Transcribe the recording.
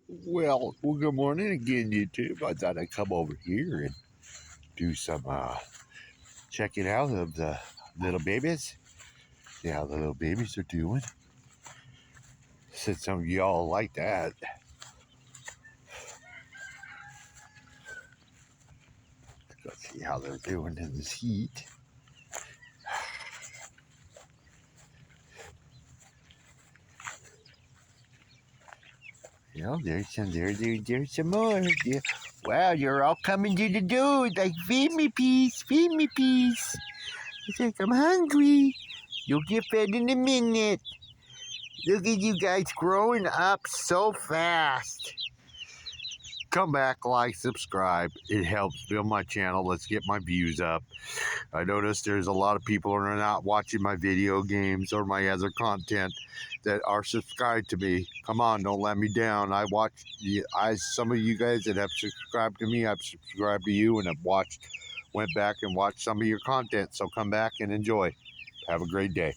Well, good morning again, YouTube. I thought I'd come over here and do some checking out of the little babies. See how the little babies are doing. Since some of y'all like that. Let's see how they're doing in this heat. There's some more. Yeah. Wow, you're all coming to the door like, feed me, please, feed me, please. It's like, I'm hungry. You'll get fed in a minute. Look at you guys growing up so fast. Come back, like, subscribe. It helps build my channel. Let's get my views up. I noticed there's a lot of people who are not watching my video games or my other content that are subscribed to me. Come on, don't let me down. Some of you guys that have subscribed to me, I've subscribed to you and went back and watched some of your content. So come back and enjoy. Have a great day.